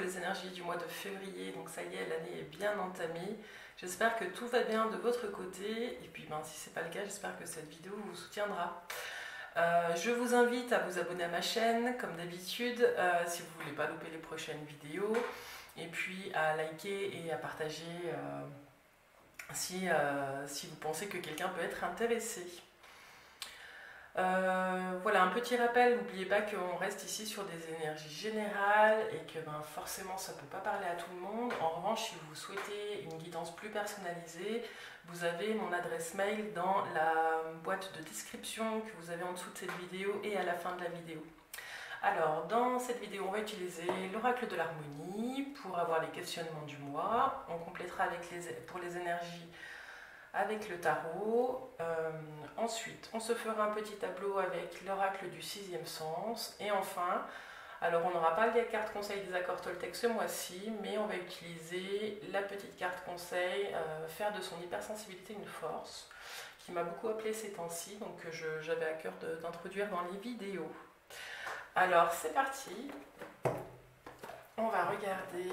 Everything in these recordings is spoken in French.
les énergies du mois de février. Donc ça y est, l'année est bien entamée. J'espère que tout va bien de votre côté. Et puis si ce n'est pas le cas, j'espère que cette vidéo vous soutiendra. Je vous invite à vous abonner à ma chaîne, comme d'habitude, si vous ne voulez pas louper les prochaines vidéos. Et puis à liker et à partager si vous pensez que quelqu'un peut être intéressé. Voilà, un petit rappel, n'oubliez pas qu'on reste ici sur des énergies générales et que forcément ça ne peut pas parler à tout le monde. En revanche, si vous souhaitez une guidance plus personnalisée, vous avez mon adresse mail dans la boîte de description que vous avez en dessous de cette vidéo et à la fin de la vidéo. Alors, dans cette vidéo, on va utiliser l'oracle de l'harmonie pour avoir les questionnements du mois. On complétera pour les énergies avec le tarot. Ensuite, on se fera un petit tableau avec l'oracle du sixième sens. Et enfin, alors on n'aura pas les cartes conseil des accords Toltec ce mois-ci, mais on va utiliser la petite carte conseil, faire de son hypersensibilité une force, qui m'a beaucoup appelé ces temps-ci, donc j'avais à cœur d'introduire dans les vidéos. Alors c'est parti, on va regarder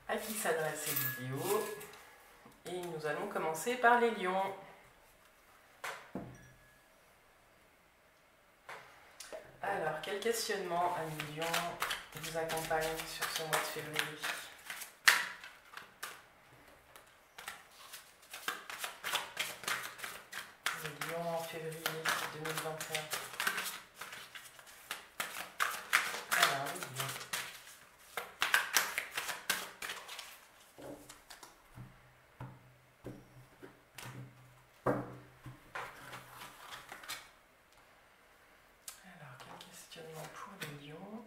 à qui s'adresse cette vidéo et nous allons commencer par les lions. Alors quel questionnement, amis lions, vous accompagne sur ce mois de février? Les lions en février 2021. Alors les lions. Pour les lions.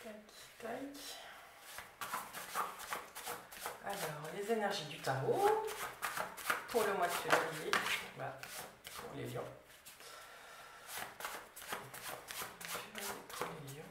Tac, tac. Alors, les énergies du tarot pour le mois de février, pour les lions. Pour les lions.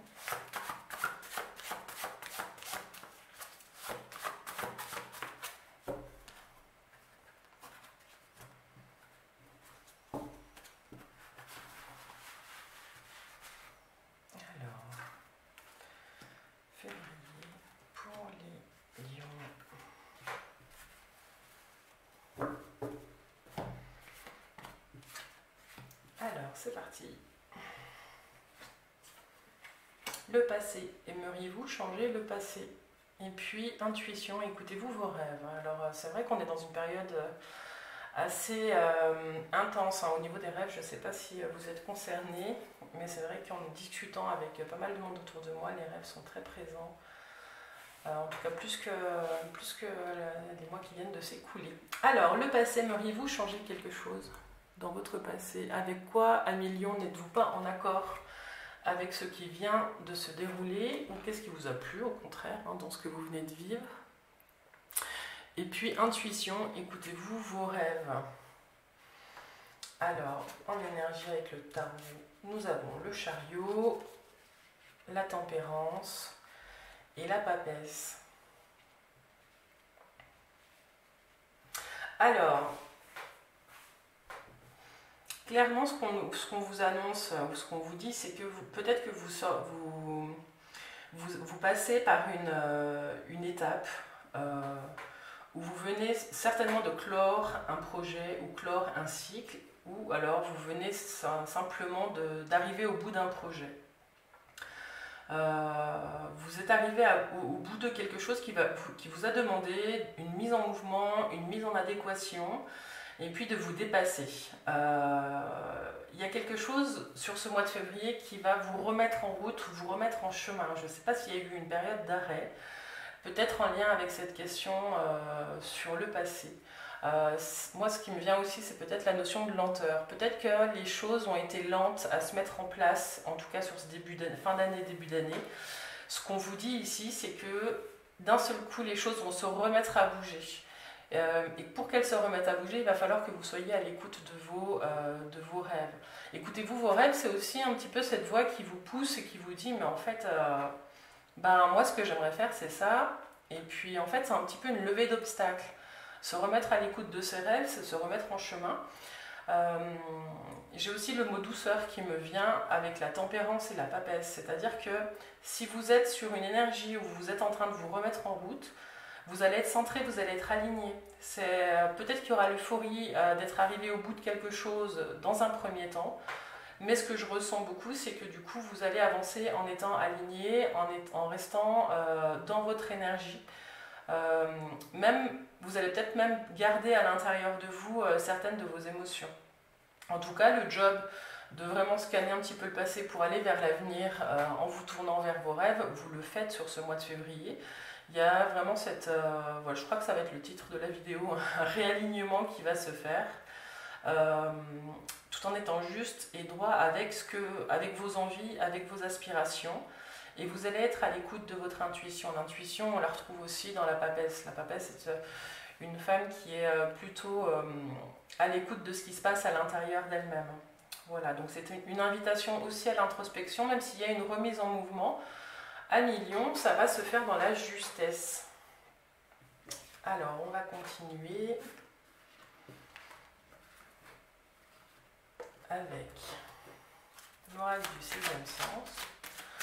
Alors, c'est parti. Le passé. Aimeriez-vous changer le passé? Et puis, intuition, écoutez-vous vos rêves. Alors, c'est vrai qu'on est dans une période assez intense au niveau des rêves. Je ne sais pas si vous êtes concernés, mais c'est vrai qu'en discutant avec pas mal de monde autour de moi, les rêves sont très présents. En tout cas, plus que les mois qui viennent de s'écouler. Alors, le passé, aimeriez-vous changer quelque chose dans votre passé? Avec quoi, amis lions, n'êtes-vous pas en accord avec ce qui vient de se dérouler? Ou qu'est-ce qui vous a plu, au contraire, dans ce que vous venez de vivre? Et puis, intuition, écoutez-vous vos rêves. Alors, en énergie avec le tarot, nous avons le chariot, la tempérance et la papesse. Alors, clairement, ce qu'on vous annonce, ou ce qu'on vous dit, c'est que peut-être que vous passez par une étape où vous venez certainement de clore un projet ou clore un cycle, ou alors vous venez simplement d'arriver au bout d'un projet. Vous êtes arrivé au bout de quelque chose qui vous a demandé une mise en mouvement, une mise en adéquation, et puis de vous dépasser. Il y a quelque chose sur ce mois de février qui va vous remettre en route, vous remettre en chemin. Je ne sais pas s'il y a eu une période d'arrêt, peut-être en lien avec cette question sur le passé. Moi, ce qui me vient aussi, c'est peut-être la notion de lenteur. Peut-être que les choses ont été lentes à se mettre en place, en tout cas sur ce fin d'année, début d'année. Ce qu'on vous dit ici, c'est que d'un seul coup, les choses vont se remettre à bouger. Et pour qu'elles se remettent à bouger, il va falloir que vous soyez à l'écoute de vos rêves. Écoutez-vous vos rêves, c'est aussi un petit peu cette voix qui vous pousse et qui vous dit, mais en fait, moi, ce que j'aimerais faire, c'est ça. Et puis, en fait, c'est un petit peu une levée d'obstacles. Se remettre à l'écoute de ses rêves, c'est se remettre en chemin. J'ai aussi le mot douceur qui me vient avec la tempérance et la papesse, c'est-à-dire que si vous êtes sur une énergie où vous êtes en train de vous remettre en route, vous allez être centré, vous allez être aligné. Peut-être qu'il y aura l'euphorie d'être arrivé au bout de quelque chose dans un premier temps, mais ce que je ressens beaucoup, c'est que du coup, vous allez avancer en étant aligné, en restant dans votre énergie. Vous allez peut-être même garder à l'intérieur de vous certaines de vos émotions. En tout cas, le job de vraiment scanner un petit peu le passé pour aller vers l'avenir en vous tournant vers vos rêves, vous le faites sur ce mois de février. Il y a vraiment voilà, je crois que ça va être le titre de la vidéo, un réalignement qui va se faire, tout en étant juste et droit avec vos envies, avec vos aspirations. Et vous allez être à l'écoute de votre intuition. L'intuition, on la retrouve aussi dans la papesse. La papesse, c'est une femme qui est plutôt à l'écoute de ce qui se passe à l'intérieur d'elle-même. Voilà, donc c'est une invitation aussi à l'introspection, même s'il y a une remise en mouvement. À millions, ça va se faire dans la justesse. Alors, on va continuer avec l'oracle du 6e sens.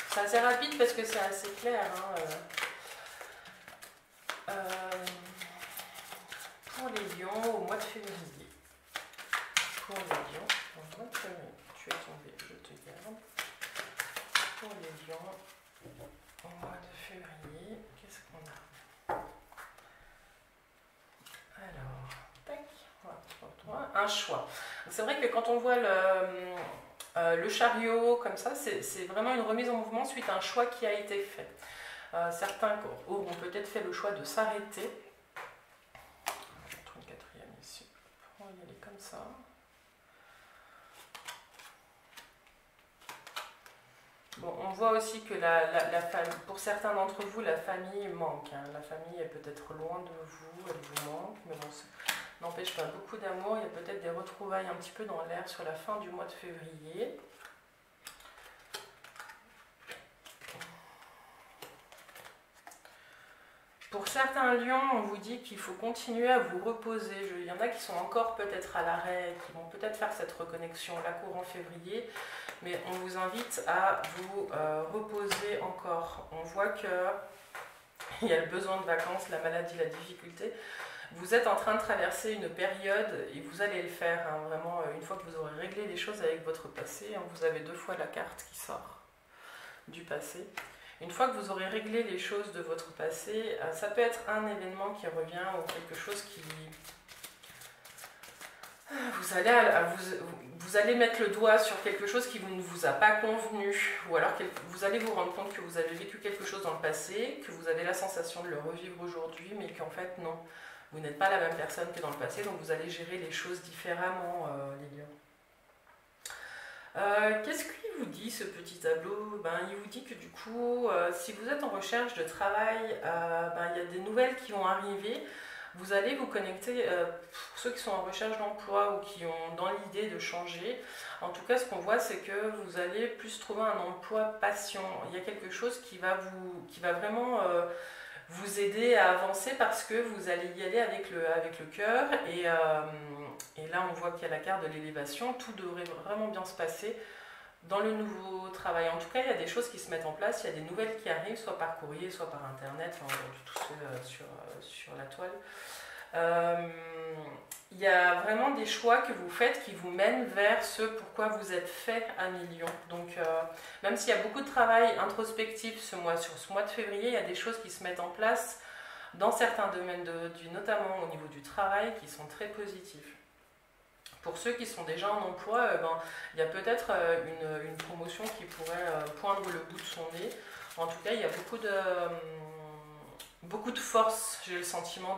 C'est assez rapide parce que c'est assez clair. Pour les lions, au mois de février. Pour les lions, au mois de février. Tu es tombé, je te garde. Pour les lions, au mois de février, qu'est-ce qu'on a? Alors, tac, voilà, pour toi, un choix. C'est vrai que quand on voit le chariot comme ça, c'est vraiment une remise en mouvement suite à un choix qui a été fait. Certains auront peut-être fait le choix de s'arrêter. Je vais mettre une quatrième ici. On va y aller comme ça. Bon, on voit aussi que la famille, pour certains d'entre vous, la famille manque. Hein. La famille est peut-être loin de vous, elle vous manque, mais bon, ça n'empêche pas beaucoup d'amour. Il y a peut-être des retrouvailles un petit peu dans l'air sur la fin du mois de février. Pour certains lions, on vous dit qu'il faut continuer à vous reposer. Il y en a qui sont encore peut-être à l'arrêt, qui vont peut-être faire cette reconnexion là courant février, mais on vous invite à vous reposer encore. On voit qu'il y a le besoin de vacances, la maladie, la difficulté. Vous êtes en train de traverser une période et vous allez le faire, hein, vraiment, une fois que vous aurez réglé les choses avec votre passé. Hein, vous avez 2 fois la carte qui sort du passé. Une fois que vous aurez réglé les choses de votre passé, ça peut être un événement qui revient ou quelque chose qui... Vous allez mettre le doigt sur quelque chose qui ne vous a pas convenu, ou alors vous allez vous rendre compte que vous avez vécu quelque chose dans le passé, que vous avez la sensation de le revivre aujourd'hui, mais qu'en fait non, vous n'êtes pas la même personne que dans le passé, donc vous allez gérer les choses différemment, les lions. Qu'est-ce qu'il vous dit ce petit tableau? Il vous dit que du coup, si vous êtes en recherche de travail, il y a des nouvelles qui vont arriver. Vous allez vous connecter, pour ceux qui sont en recherche d'emploi ou qui ont dans l'idée de changer. En tout cas, ce qu'on voit, c'est que vous allez plus trouver un emploi passion. Il y a quelque chose qui va vraiment vous aider à avancer parce que vous allez y aller avec le cœur. Et là, on voit qu'il y a la carte de l'élévation. Tout devrait vraiment bien se passer dans le nouveau travail. En tout cas, il y a des choses qui se mettent en place. Il y a des nouvelles qui arrivent, soit par courrier, soit par Internet, enfin, tout sur la toile. Il y a vraiment des choix que vous faites qui vous mènent vers ce pourquoi vous êtes fait à million. Donc, même s'il y a beaucoup de travail introspectif sur ce mois de février, il y a des choses qui se mettent en place dans certains domaines, notamment au niveau du travail, qui sont très positifs. Pour ceux qui sont déjà en emploi, il y a peut-être une promotion qui pourrait poindre le bout de son nez. En tout cas, il y a beaucoup de force, j'ai le sentiment,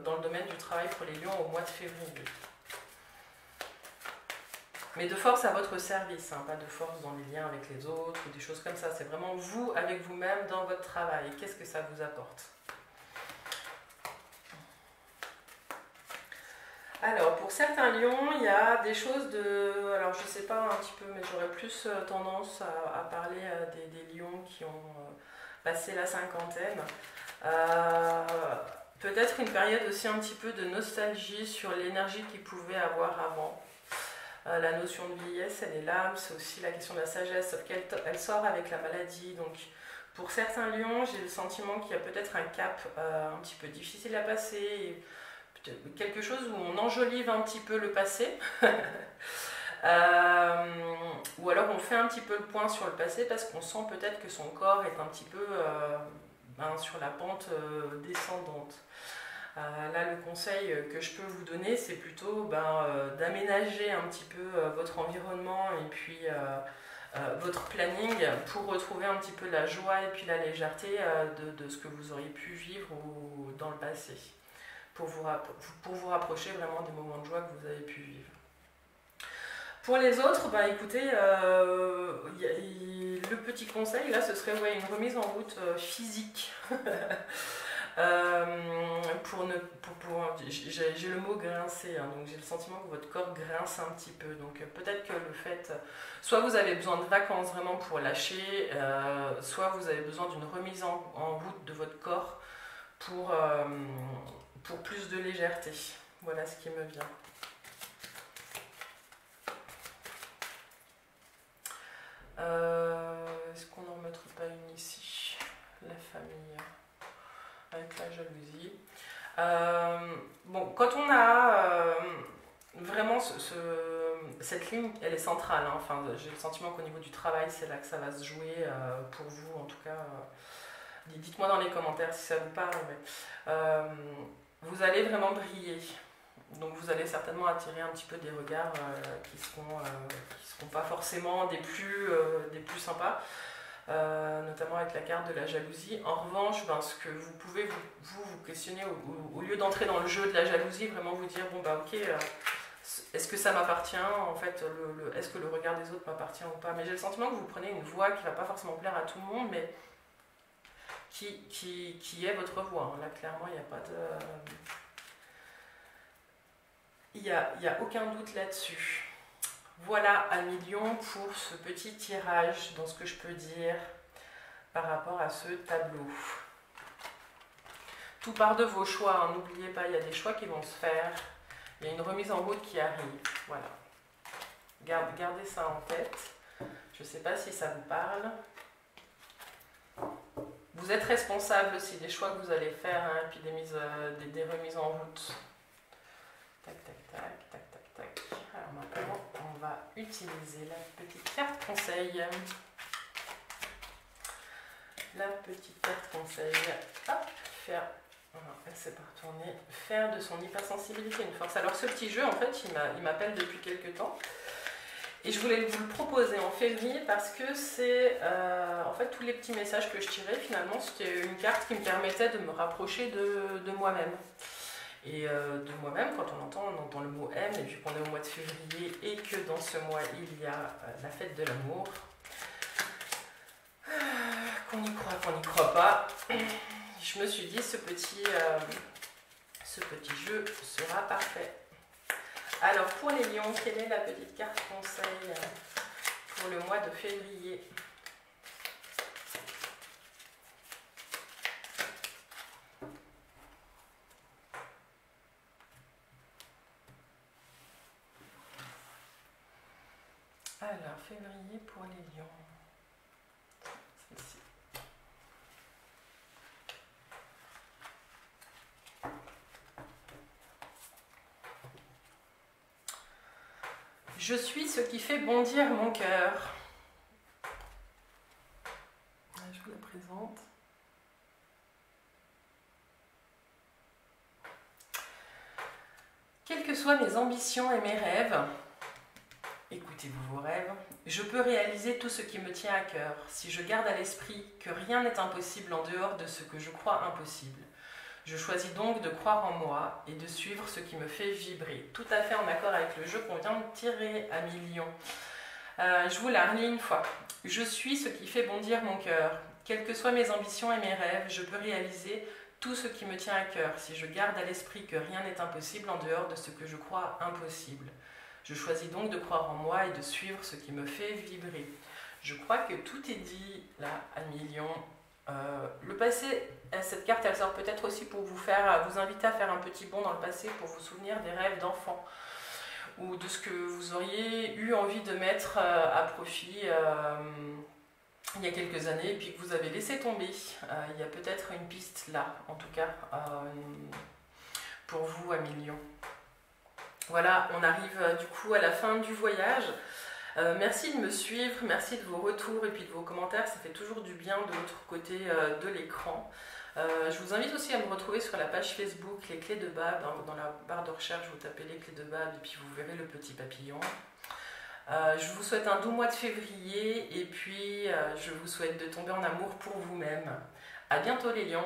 dans le domaine du travail pour les lions au mois de février. Mais de force à votre service, hein, pas de force dans les liens avec les autres ou des choses comme ça. C'est vraiment vous, avec vous-même, dans votre travail. Qu'est-ce que ça vous apporte ? Alors, pour certains lions, il y a des choses alors je sais pas un petit peu, mais j'aurais plus tendance à parler des lions qui ont passé la cinquantaine. Peut-être une période aussi un petit peu de nostalgie sur l'énergie qu'il pouvait avoir avant. La notion de vieillesse, elle est là, c'est aussi la question de la sagesse, sauf qu'elle sort avec la maladie. Donc pour certains lions, j'ai le sentiment qu'il y a peut-être un cap un petit peu difficile à passer, quelque chose où on enjolive un petit peu le passé. Ou alors on fait un petit peu le point sur le passé parce qu'on sent peut-être que son corps est un petit peu sur la pente descendante. Là, le conseil que je peux vous donner, c'est plutôt d'aménager un petit peu votre environnement et puis votre planning pour retrouver un petit peu la joie et puis la légèreté de ce que vous auriez pu vivre dans le passé, pour vous rapprocher vraiment des moments de joie que vous avez pu vivre. Pour les autres, écoutez, le petit conseil, là, ce serait une remise en route physique. J'ai le mot grincer, hein, donc j'ai le sentiment que votre corps grince un petit peu. Donc peut-être que le fait, soit vous avez besoin de vacances vraiment pour lâcher, soit vous avez besoin d'une remise en route de votre corps pour plus de légèreté. Voilà ce qui me vient. Est-ce qu'on n'en remettrait pas une ici? La famille avec la jalousie. Bon, quand on a vraiment cette ligne, elle est centrale. Hein. Enfin, j'ai le sentiment qu'au niveau du travail, c'est là que ça va se jouer pour vous, en tout cas. Dites-moi dans les commentaires si ça vous parle. Mais, vous allez vraiment briller. Donc vous allez certainement attirer un petit peu des regards qui seront pas forcément des plus sympas, notamment avec la carte de la jalousie. En revanche, ce que vous pouvez vous questionner, au lieu d'entrer dans le jeu de la jalousie, vraiment vous dire, bon ok, est-ce que ça m'appartient en fait, est-ce que le regard des autres m'appartient ou pas? Mais j'ai le sentiment que vous prenez une voie qui ne va pas forcément plaire à tout le monde, mais qui est votre voie. Là, clairement, il n'y a pas de... Il n'y a aucun doute là-dessus. Voilà un million pour ce petit tirage dans ce que je peux dire par rapport à ce tableau. Tout part de vos choix, hein. N'oubliez pas, il y a des choix qui vont se faire. Il y a une remise en route qui arrive. Voilà. Gardez ça en tête. Je ne sais pas si ça vous parle. Vous êtes responsable aussi des choix que vous allez faire, hein, et puis des remises en route. Tac, tac, tac, tac, tac, tac. Alors maintenant, on va utiliser la petite carte conseil. La petite carte conseil. Hop, faire... Elle s'est pas retournée. Faire de son hypersensibilité une force. Alors ce petit jeu, en fait, il m'appelle depuis quelques temps. Et je voulais vous le proposer en février parce que c'est... en fait, tous les petits messages que je tirais, finalement, c'était une carte qui me permettait de me rapprocher de moi-même. Et de moi-même, quand on entend le mot M, et puis qu'on est au mois de février, et que dans ce mois, il y a la fête de l'amour, qu'on y croit pas, je me suis dit, ce petit jeu sera parfait. Alors, pour les lions, quelle est la petite carte conseil pour le mois de février ? Alors, février pour les lions. Celle-ci. Je suis ce qui fait bondir mon cœur. Je vous la présente. Quelles que soient mes ambitions et mes rêves, écoutez-vous vos rêves, je peux réaliser tout ce qui me tient à cœur si je garde à l'esprit que rien n'est impossible en dehors de ce que je crois impossible. Je choisis donc de croire en moi et de suivre ce qui me fait vibrer. Tout à fait en accord avec le jeu qu'on vient de tirer à millions. Je vous la relis une fois. Je suis ce qui fait bondir mon cœur. Quelles que soient mes ambitions et mes rêves, je peux réaliser tout ce qui me tient à cœur si je garde à l'esprit que rien n'est impossible en dehors de ce que je crois impossible. Je choisis donc de croire en moi et de suivre ce qui me fait vibrer. Je crois que tout est dit là à millions. Le passé, cette carte, elle sort peut-être aussi pour vous inviter à faire un petit bond dans le passé pour vous souvenir des rêves d'enfant ou de ce que vous auriez eu envie de mettre à profit il y a quelques années et puis que vous avez laissé tomber. Il y a peut-être une piste là, en tout cas, pour vous, Amélion. Voilà, on arrive du coup à la fin du voyage. Merci de me suivre, merci de vos retours et puis de vos commentaires, ça fait toujours du bien de l'autre côté de l'écran. Je vous invite aussi à me retrouver sur la page Facebook Les Clés de Bab. Dans la barre de recherche, vous tapez Les Clés de Bab et puis vous verrez le petit papillon. Je vous souhaite un doux mois de février et puis je vous souhaite de tomber en amour pour vous-même. À bientôt les lions.